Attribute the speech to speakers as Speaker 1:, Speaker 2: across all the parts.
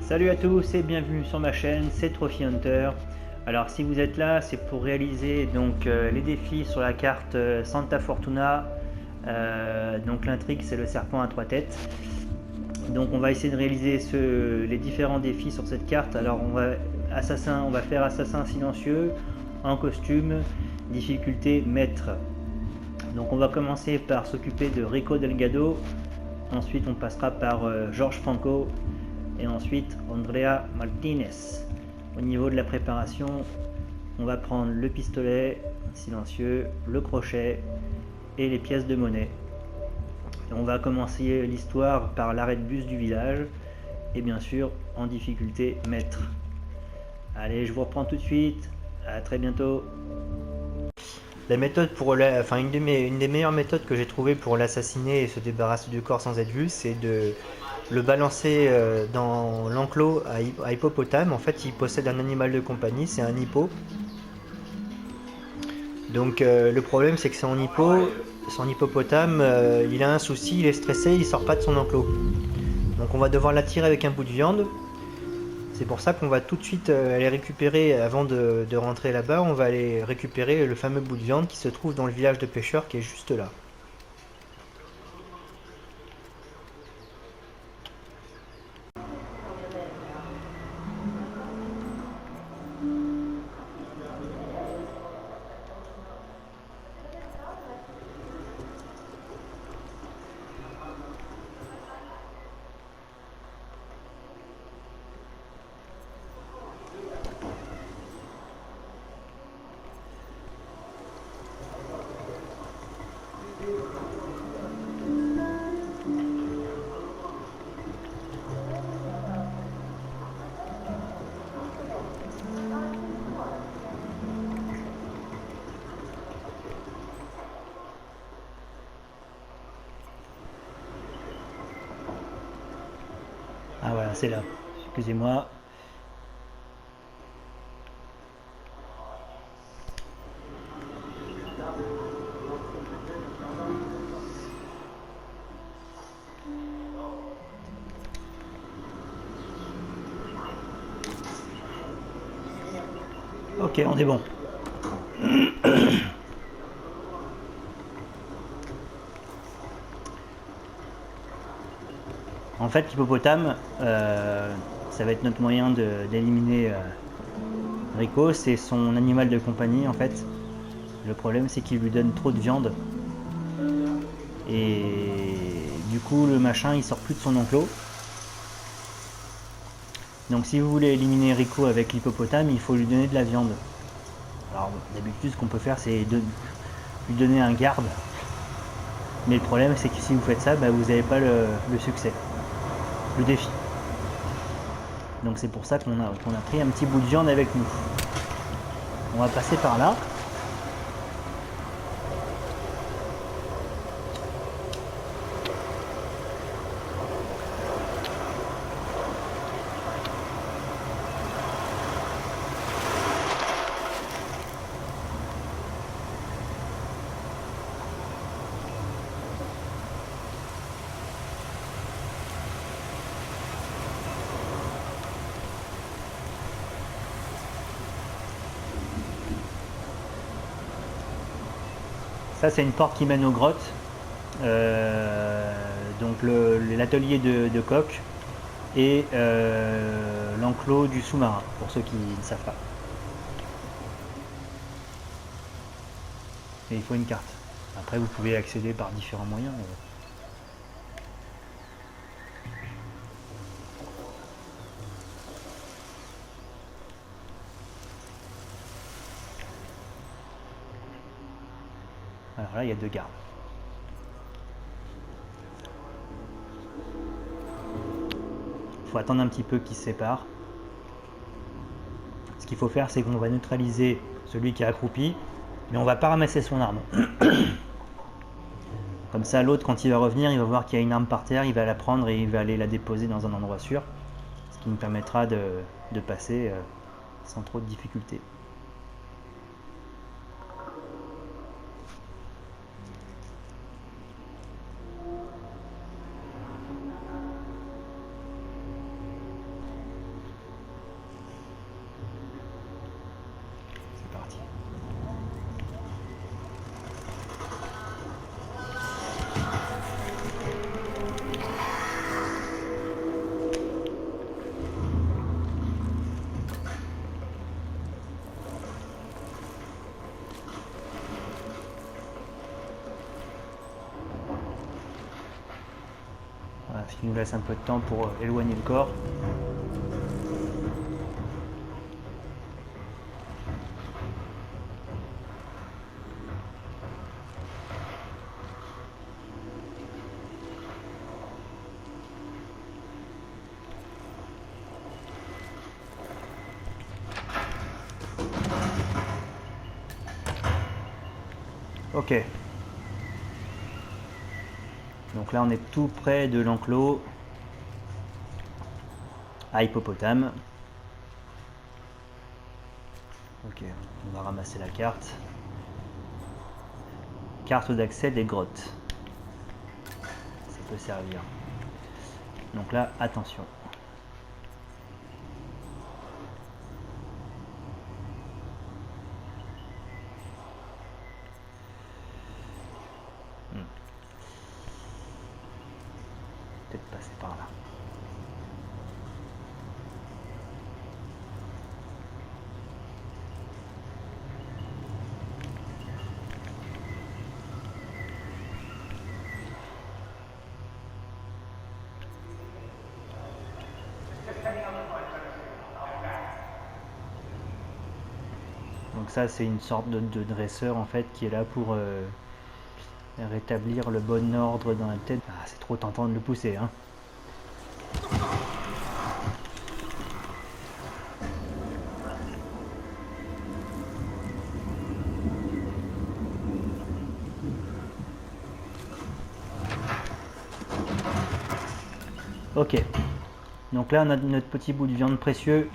Speaker 1: Salut à tous et bienvenue sur ma chaîne, c'est Trophy Hunter. Alors si vous êtes là, c'est pour réaliser donc les défis sur la carte Santa Fortuna. Donc l'intrigue, c'est le serpent à 3 têtes. Donc on va essayer de réaliser les différents défis sur cette carte. Alors on va faire assassin silencieux en costume, difficulté maître. Donc on va commencer par s'occuper de Rico Delgado. Ensuite on passera par George Franco. Et ensuite Andrea Martinez. Au niveau de la préparation, on va prendre le pistolet silencieux, le crochet et les pièces de monnaie. Et on va commencer l'histoire par l'arrêt de bus du village et bien sûr en difficulté maître. Allez, je vous reprends tout de suite, à très bientôt. La méthode une des meilleures méthodes que j'ai trouvées pour l'assassiner et se débarrasser du corps sans être vu, c'est de le balancer dans l'enclos à hippopotame. En fait, il possède un animal de compagnie, c'est un hippo. Donc le problème, c'est que son hippopotame, il a un souci, il est stressé, il sort pas de son enclos. Donc on va devoir l'attirer avec un bout de viande. C'est pour ça qu'on va tout de suite aller récupérer, avant de rentrer là-bas, on va aller récupérer le fameux bout de viande qui se trouve dans le village de pêcheurs qui est juste là. Ah voilà, c'est là. Excusez-moi. Ok, on est bon. En fait, l'hippopotame, ça va être notre moyen d'éliminer Rico. C'est son animal de compagnie en fait. Le problème, c'est qu'il lui donne trop de viande. Et du coup, le machin, il sort plus de son enclos. Donc si vous voulez éliminer Rico avec l'hippopotame, il faut lui donner de la viande. Alors d'habitude, ce qu'on peut faire, c'est lui donner un garde. Mais le problème, c'est que si vous faites ça, vous n'avez pas le succès, le défi. Donc c'est pour ça qu'on a pris un petit bout de viande avec nous. On va passer par là. Ça, c'est une porte qui mène aux grottes. Donc l'atelier de coq et l'enclos du sous-marin, pour ceux qui ne savent pas. Et il faut une carte. Après, vous pouvez accéder par différents moyens. Alors là, il y a 2 gardes. Il faut attendre un petit peu qu'ils se séparent. Ce qu'il faut faire, c'est qu'on va neutraliser celui qui est accroupi, mais on va pas ramasser son arme. Comme ça, l'autre, quand il va revenir, il va voir qu'il y a une arme par terre, il va la prendre et il va aller la déposer dans un endroit sûr, ce qui nous permettra de passer sans trop de difficultés. qui nous laisse un peu de temps pour éloigner le corps. Ok. Donc là on est tout près de l'enclos à hippopotame. Ok, on va ramasser la carte. Carte d'accès des grottes. Ça peut servir. Donc là, attention. Peut-être passer par là. Donc ça c'est une sorte de dresseur en fait qui est là pour rétablir le bon ordre dans la tête. Ah, c'est trop tentant de le pousser hein. Ok, donc là on a notre petit bout de viande précieux.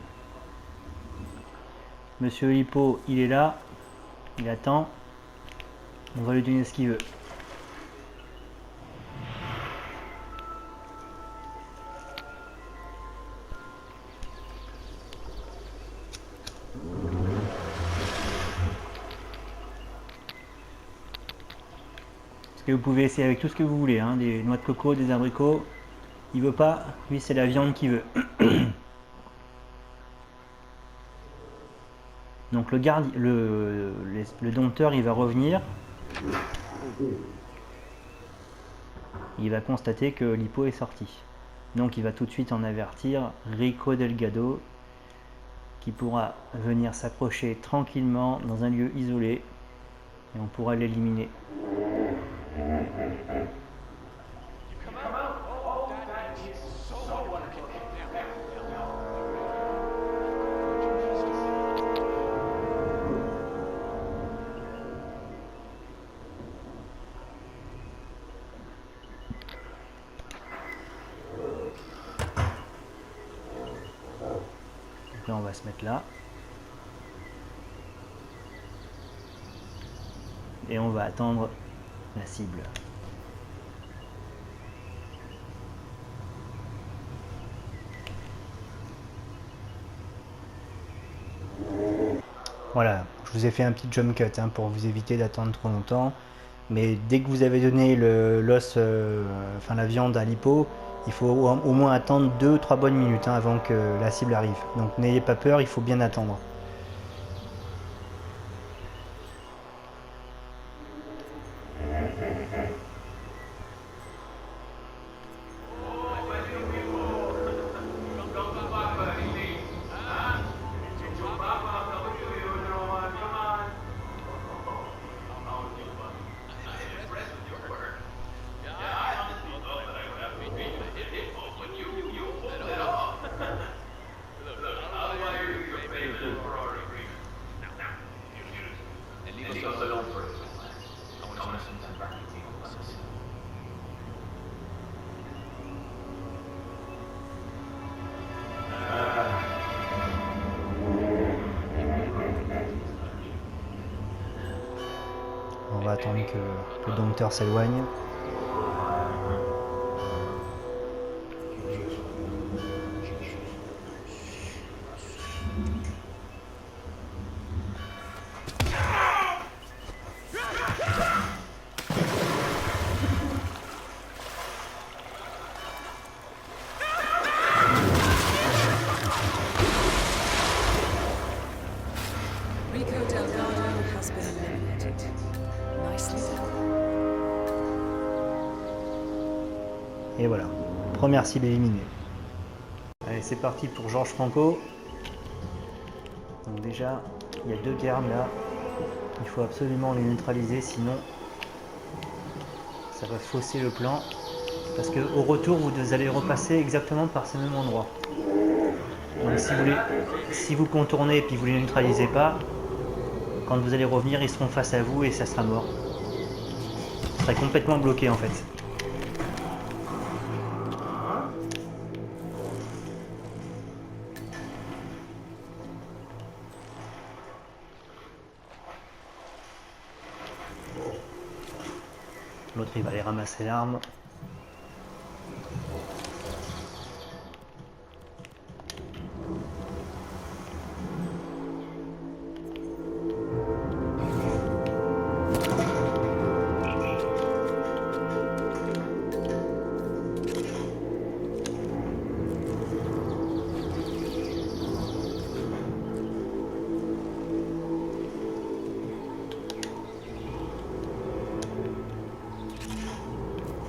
Speaker 1: Monsieur Hippo, il est là, il attend. On va lui donner ce qu'il veut. Parce que vous pouvez essayer avec tout ce que vous voulez, hein, des noix de coco, des abricots. Il veut pas, lui c'est la viande qu'il veut. Donc le dompteur il va revenir. Il va constater que l'hippo est sorti. Donc il va tout de suite en avertir Rico Delgado qui pourra venir s'approcher tranquillement dans un lieu isolé et on pourra l'éliminer. Là on va se mettre là et on va attendre la cible. Voilà, je vous ai fait un petit jump cut hein, pour vous éviter d'attendre trop longtemps, mais dès que vous avez donné l'os, enfin la viande à l'hippo, il faut au moins attendre 2-3 bonnes minutes hein, avant que la cible arrive. Donc n'ayez pas peur, il faut bien attendre. On va attendre que le dompteur s'éloigne.
Speaker 2: Rico Delgado has been eliminated. Nicely done.
Speaker 1: Et voilà. Première cible éliminée. Allez, c'est parti pour Georges Franco. Donc déjà, il y a 2 gardes là. Il faut absolument les neutraliser, sinon ça va fausser le plan. Parce que au retour, vous allez repasser exactement par ce même endroit. Donc si vous contournez et puis vous les neutralisez pas, quand vous allez revenir, ils seront face à vous et ça sera mort. Vous serez complètement bloqué en fait. L'autre il va aller ramasser l'arme.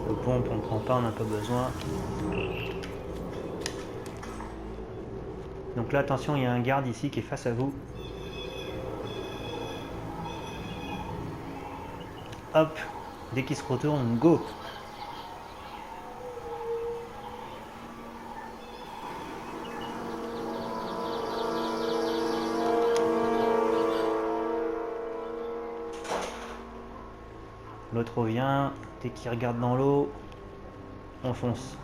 Speaker 1: Le pompe on ne prend pas, on n'a pas besoin. Donc là attention, il y a un garde ici qui est face à vous. Hop, dès qu'il se retourne, go. L'autre revient, dès qu'il regarde dans l'eau, on fonce.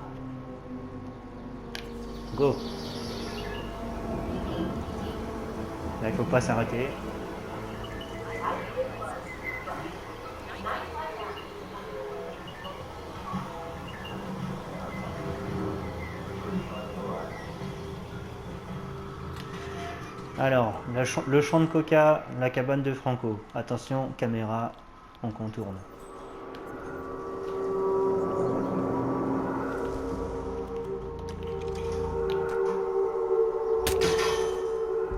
Speaker 1: Go. Là, il faut pas s'arrêter. Alors, le champ de coca, la cabane de Franco. Attention, caméra, on contourne.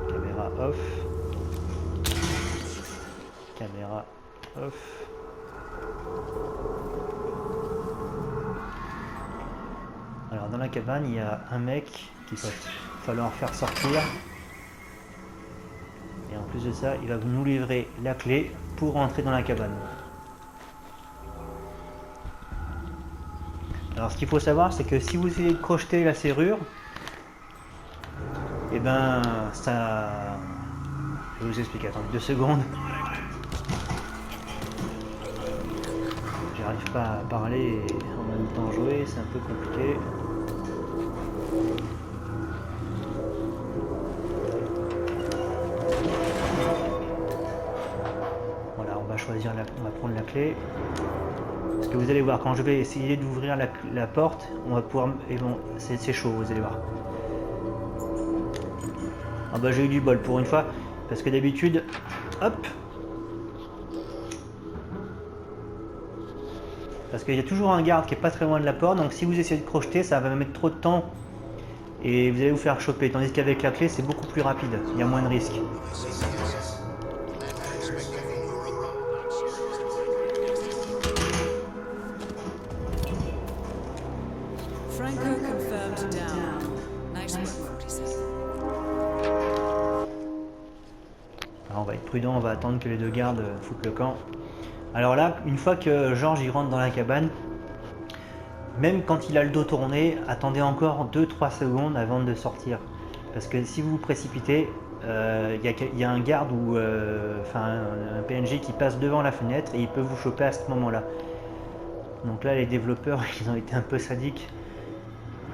Speaker 1: Caméra off. Caméra off. Alors dans la cabane, il y a un mec qu'il va falloir faire sortir. Et en plus de ça, il va nous livrer la clé pour entrer dans la cabane. Alors ce qu'il faut savoir, c'est que si vous essayez de crocheter la serrure, et ben ça... Je vais vous expliquer, attendez 2 secondes. J'arrive pas à parler et en même temps jouer, c'est un peu compliqué. Voilà, on va choisir, on va prendre la clé. Parce que vous allez voir, quand je vais essayer d'ouvrir la porte, on va pouvoir... Et bon, c'est chaud, vous allez voir. Ah bah j'ai eu du bol pour une fois, parce que d'habitude, hop, parce qu'il y a toujours un garde qui est pas très loin de la porte, donc si vous essayez de crocheter, ça va mettre trop de temps et vous allez vous faire choper, tandis qu'avec la clé, c'est beaucoup plus rapide, il y a moins de risques.
Speaker 2: Franco confirmed down. Nice work, Morty.
Speaker 1: Alors on va être prudent, on va attendre que les 2 gardes foutent le camp. Alors là, une fois que Georges y rentre dans la cabane, même quand il a le dos tourné, attendez encore 2-3 secondes avant de sortir. Parce que si vous vous précipitez, il y a un garde ou un PNJ qui passe devant la fenêtre et il peut vous choper à ce moment-là. Donc là, les développeurs, ils ont été un peu sadiques.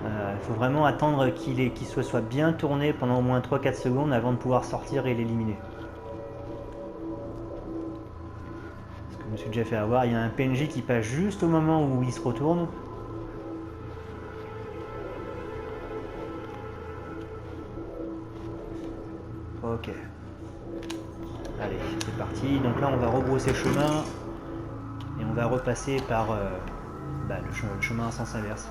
Speaker 1: Il faut vraiment attendre qu'il soit bien tourné pendant au moins 3-4 secondes avant de pouvoir sortir et l'éliminer. Parce que je me suis déjà fait avoir, il y a un PNJ qui passe juste au moment où il se retourne. Ok. Allez, c'est parti. Donc là, on va rebrousser chemin et on va repasser par le chemin en sens inverse.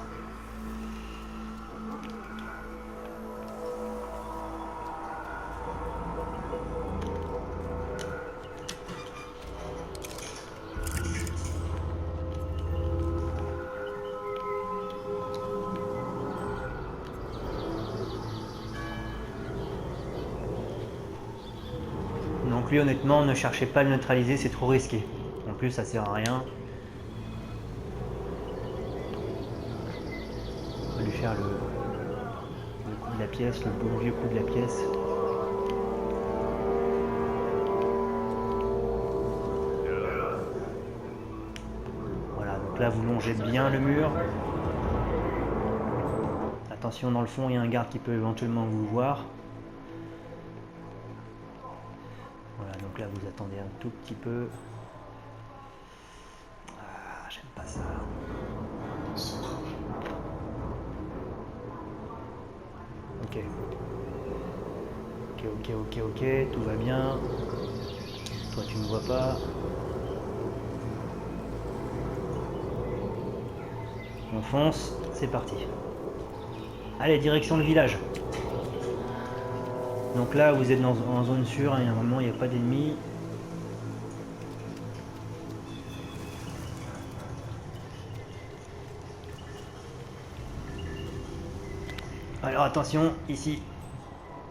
Speaker 1: lui, honnêtement, ne cherchez pas à le neutraliser, c'est trop risqué. En plus, ça sert à rien. On va lui faire le coup de la pièce, le bon vieux coup de la pièce. Voilà, donc là, vous longez bien le mur. Attention, dans le fond, il y a un garde qui peut éventuellement vous voir. Voilà, donc là, vous attendez un tout petit peu. Ah, j'aime pas ça. Ok. Ok, tout va bien. Toi, tu ne vois pas. On fonce, c'est parti. Allez, direction le village. Donc là, vous êtes en zone sûre, hein, il y a un moment, il n'y a pas d'ennemis. Alors attention, ici,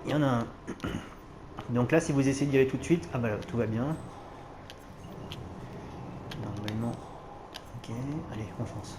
Speaker 1: il y en a un. Donc là, si vous essayez d'y aller tout de suite, ah bah là, tout va bien. Normalement, ok, allez, on fonce.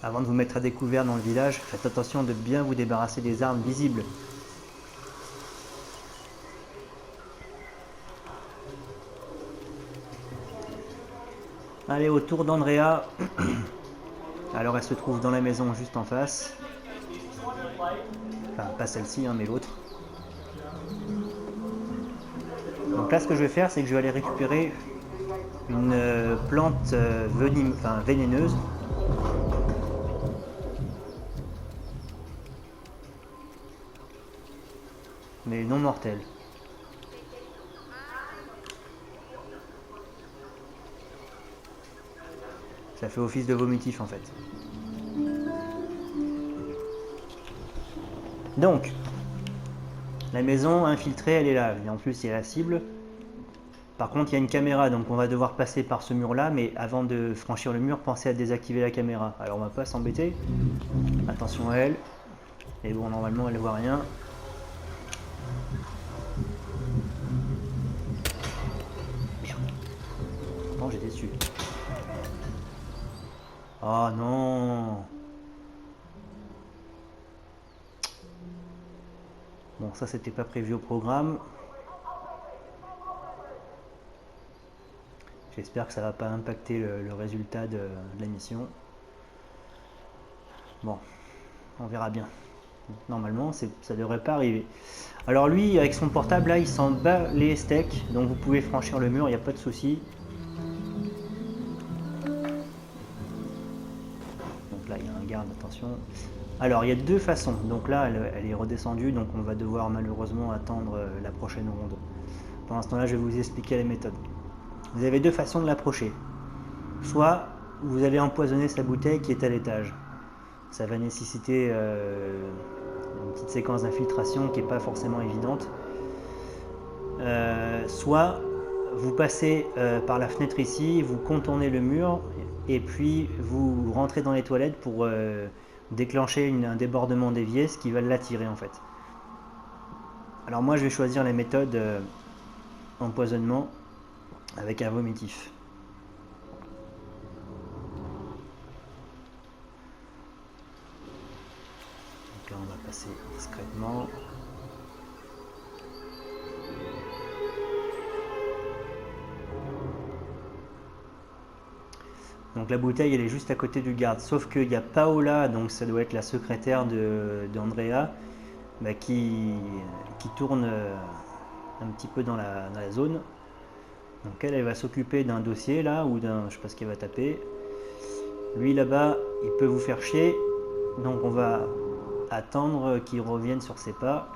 Speaker 1: Avant de vous mettre à découvert dans le village, faites attention de bien vous débarrasser des armes visibles. Allez, au tour d'Andrea. Alors elle se trouve dans la maison juste en face. Enfin, pas celle-ci, hein, mais l'autre. Donc là, ce que je vais faire, c'est que je vais aller récupérer une plante vénéneuse. Mais non mortelle. Ça fait office de vomitif en fait. Donc, la maison infiltrée, elle est là. Et en plus, il y a la cible. Par contre, il y a une caméra, donc on va devoir passer par ce mur-là. Mais avant de franchir le mur, pensez à désactiver la caméra. Alors, on va pas s'embêter. Attention à elle. Et bon, normalement, elle ne voit rien. Merde. Non, j'étais dessus. Oh non! Bon, ça c'était pas prévu au programme. J'espère que ça va pas impacter le résultat de la mission. Bon, on verra bien. Normalement, ça devrait pas arriver. Alors lui, avec son portable, là, il s'en bat les steaks. Donc vous pouvez franchir le mur, il n'y a pas de souci. Donc là, il y a un garde, attention. Alors, il y a deux façons. Donc là, elle est redescendue, donc on va devoir malheureusement attendre la prochaine ronde. Pendant ce temps-là, je vais vous expliquer les méthodes. Vous avez deux façons de l'approcher. Soit vous allez empoisonner sa bouteille qui est à l'étage. Ça va nécessiter une petite séquence d'infiltration qui n'est pas forcément évidente. Soit vous passez par la fenêtre ici, vous contournez le mur et puis vous rentrez dans les toilettes pour déclencher un débordement d'évier, ce qui va l'attirer en fait. Alors moi je vais choisir la méthode empoisonnement avec un vomitif. Donc là on va passer discrètement. Donc la bouteille elle est juste à côté du garde, sauf qu'il y a Paola, donc ça doit être la secrétaire d'Andrea, bah, qui tourne un petit peu dans la zone. Donc elle va s'occuper d'un dossier là, ou d'un, je sais pas ce qu'elle va taper. Lui là-bas, il peut vous faire chier, donc on va attendre qu'il revienne sur ses pas.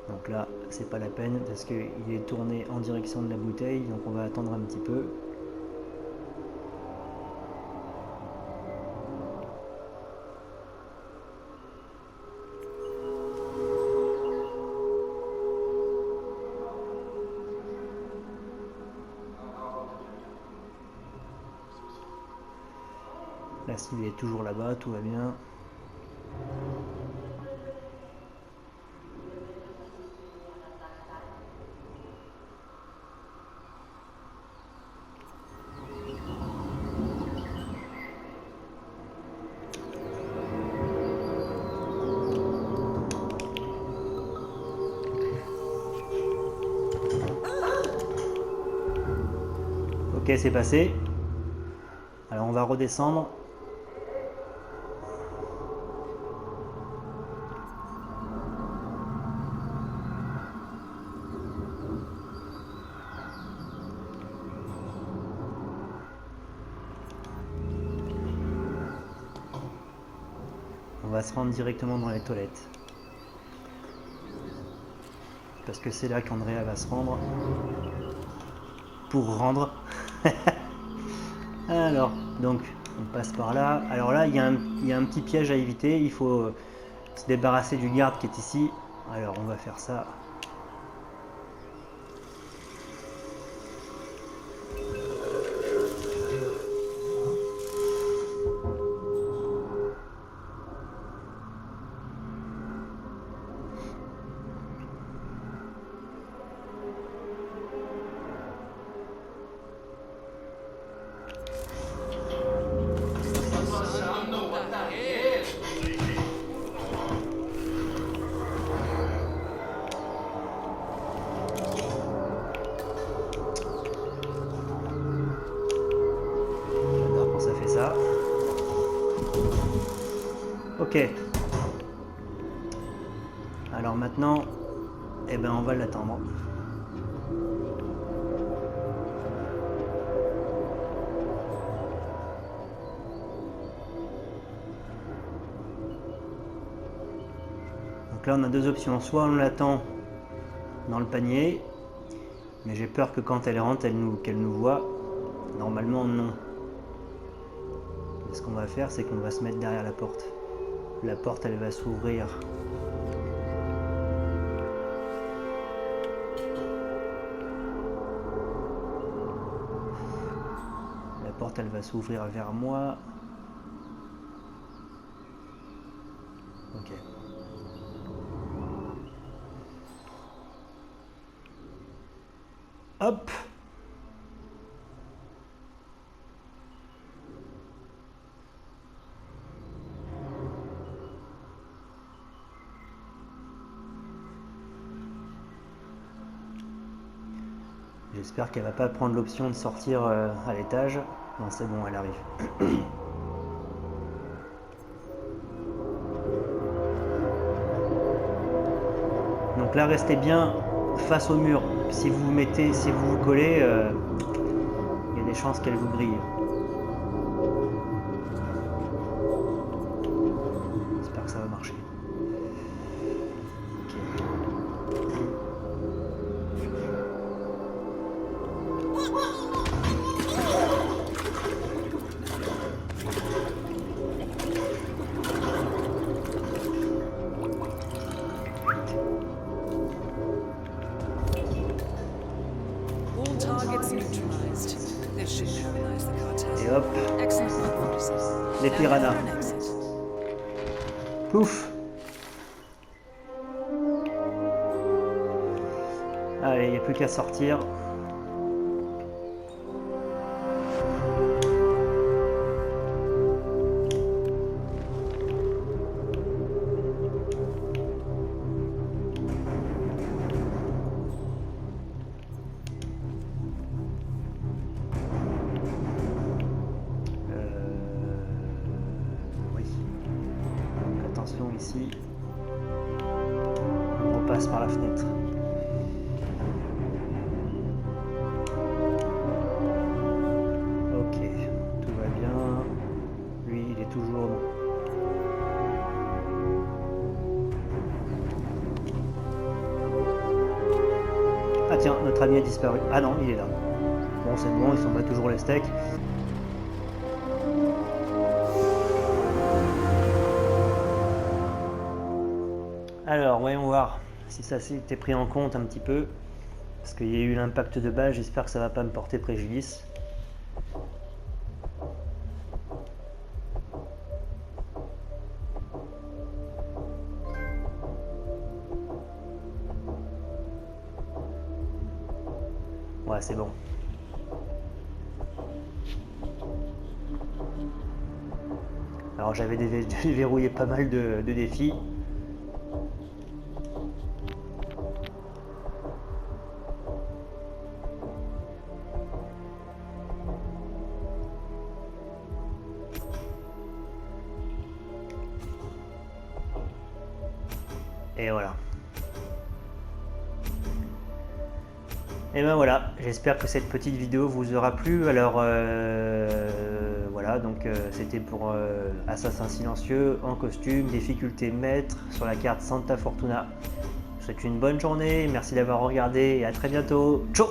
Speaker 1: Donc là, c'est pas la peine parce qu'il est tourné en direction de la bouteille, donc on va attendre un petit peu. La cible est toujours là-bas, tout va bien. Ok, c'est passé. Alors on va redescendre. On va se rendre directement dans les toilettes. Parce que c'est là qu'Andrea va se rendre. Pour rendre. Alors, donc, on passe par là. Alors là, il y a un petit piège à éviter. Il faut se débarrasser du garde qui est ici. Alors, on va faire ça. Ok. Alors maintenant, eh ben on va l'attendre. Donc là on a deux options, soit on l'attend dans le panier, mais j'ai peur que quand elle rentre, qu'elle nous voit. Normalement non. Ce qu'on va faire, c'est qu'on va se mettre derrière la porte. La porte, elle va s'ouvrir. La porte, elle va s'ouvrir vers moi. Ok. Hop. J'espère qu'elle va pas prendre l'option de sortir à l'étage. Non, c'est bon, elle arrive. Donc là, restez bien face au mur. Si vous vous collez, il y a des chances qu'elle vous grille. J'espère que ça va marcher. Et hop, les piranhas. Pouf. Allez, il n'y a plus qu'à sortir. ici. On repasse par la fenêtre. Ok, tout va bien. Lui, il est toujours... Ah tiens, notre ami a disparu. Ah non, il est là. Bon, c'est bon, il s'en va toujours les steaks. Alors, voyons voir si ça s'était pris en compte un petit peu. Parce qu'il y a eu l'impact de base, j'espère que ça va pas me porter préjudice. Ouais, c'est bon. Alors j'avais déverrouillé pas mal de défis. Et voilà. Et ben voilà, j'espère que cette petite vidéo vous aura plu. Alors voilà, donc c'était pour Assassin Silencieux en costume, difficulté maître sur la carte Santa Fortuna. Je vous souhaite une bonne journée, merci d'avoir regardé et à très bientôt. Ciao!